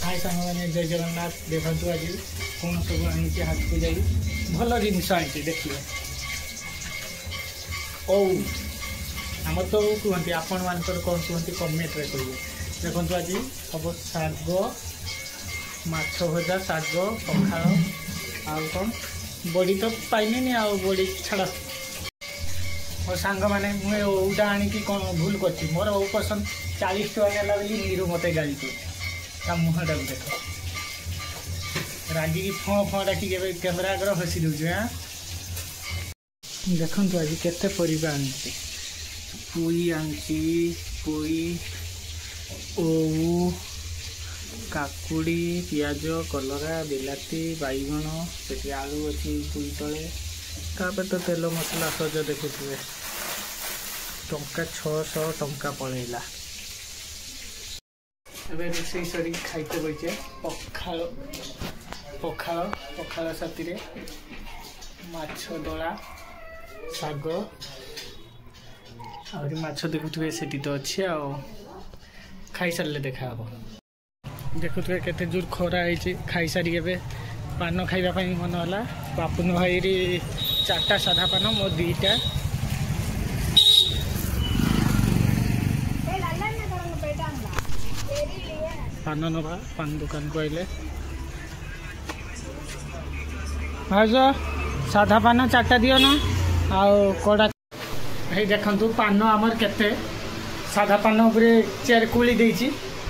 हाय सांग मैंने जय जगन्नाथ देखु आज कौन सब आनी हाथ को जाई भल जिनस आनी देखिए ओ आम तो कहते आपण मान कौन कहते कमेंट रे कहिए देखो आज हम शाग माछ भजा शाग पखाल आउ कौन बड़ी तो पाइनी आ बड़ी छाड़ मोर सांग मैंने मुझे ओटा आणिकी कौन भूल कर मोर ओ पसंद 40 टका नेला बोली नीरू मत गाड़ी कर मुहटा देख रागी की फँ फँ डाक कैमेरा आगे हसी दूचे हाँ देखु आज केते परिबा आनी पुई आनी पुई ओऊ काकुड़ी पियाज कलरा बिलाती बैगण से आलू अच्छी पुई तले तापर तो तेल मसला सज देखुए टंका 600 टंका पड़ेगा एबे रोषे सरी खाइते बचे पखाल पखाल पखाल साथी रे माछ दला शाग आहुरी माछ देखुए से तो अच्छे आ खाई सारे देखा हम देखुए केते जोर खरा है खाई सारी एबे पान खाइबा मन है बापुन भाई 4टा साधा पान मो 2टा पान नभा पान दुकान को आइले भाज साधा पान 4टा दियो ना आउ कड़ा भाई देखु पान आमर केते साधा पान चेयर कुली देछि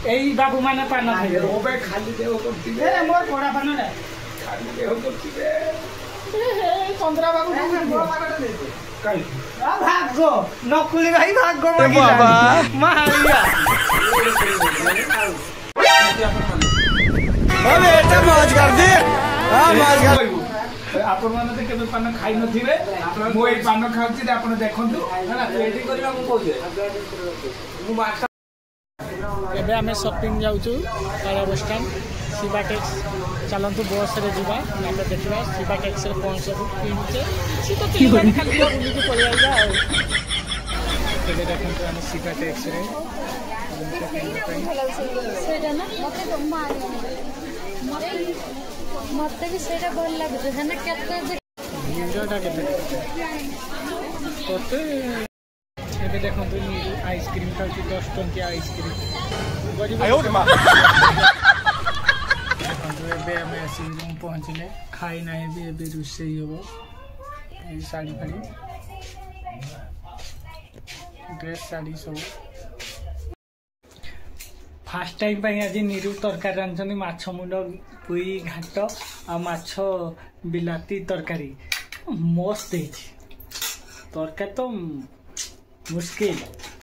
एई बाबू माने पान खाइबे ओबे खाली देहो करतिबे ए मोर कड़ा पान रे खाली देहो करतिबे ए 15 बाबू काई आ भागो नकुली भाई भागो बाबा मारिया अबे एटा मौज कर दे हां मौज कर आपण माने ते केबे पान खाइ नथिबे मो ए पान खाउची ते आपण देखंतु ना एडी करिबा मु कहू मु माछ एबे हमें शॉपिंग जाउछु काला बस स्टैंड शिवा टेक्स चलंतु बस रे जीवा ना देखिबा शिवा टेक्स रे कोन सब किनचे सी तो खाली बुली के पड़ जाइबा एबे देखंतु हम शिवा टेक्स रे सेटा ना मते तो मार मते भी सेटा भल लागत है ना केते वीडियोटा केते तोते एबे देखो तो आइसक्रीम खाऊँ 10 टंकिया आइसक्रीम रूम पहुँचले खाई ना रोषे हम शाढ़ी फाड़ी ड्रेस शाढ़ी सब फास्ट टाइम आज नीरू तरकारी रांधुनी माछ मुंड पुई घाट आ माछ बिलाती तरकारी मस्त तरकारी तो मुश्किल